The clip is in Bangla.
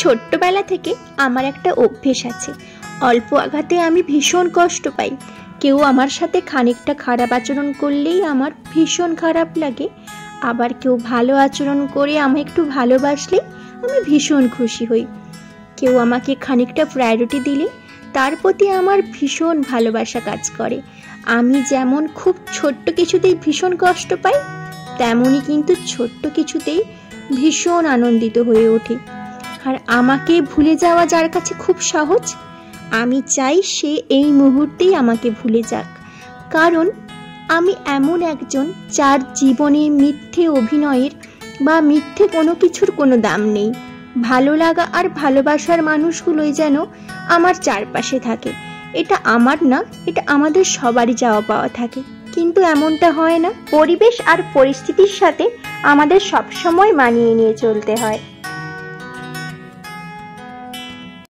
ছোট্টবেলা থেকে আমার একটা অভ্যেস আছে, অল্প আঘাতে আমি ভীষণ কষ্ট পাই। কেউ আমার সাথে খানিকটা খারাপ আচরণ করলেই আমার ভীষণ খারাপ লাগে, আবার কেউ ভালো আচরণ করে আমি একটু ভালোবাসলেই আমি ভীষণ খুশি হই। কেউ আমাকে খানিকটা প্রায়োরিটি দিলে তার প্রতি আমার ভীষণ ভালোবাসা কাজ করে। আমি যেমন খুব ছোট্ট কিছুতেই ভীষণ কষ্ট পাই, তেমনই কিন্তু ছোট্ট কিছুতেই ভীষণ আনন্দিত হয়ে ওঠে। আর আমাকে ভুলে যাওয়া যার কাছে খুব সহজ, আমি চাই সে এই মুহূর্তেই আমাকে ভুলে যাক। কারণ আমি এমন একজন যার জীবনে মিথ্যে অভিনয়ের বা মিথ্যে কোনো কিছুর কোনো দাম নেই। ভালো লাগা আর ভালোবাসার মানুষগুলোই যেন আমার চারপাশে থাকে। এটা আমার না, এটা আমাদের সবারই যাওয়া পাওয়া থাকে, কিন্তু এমনটা হয় না। পরিবেশ আর পরিস্থিতির সাথে আমাদের সবসময় মানিয়ে নিয়ে চলতে হয়।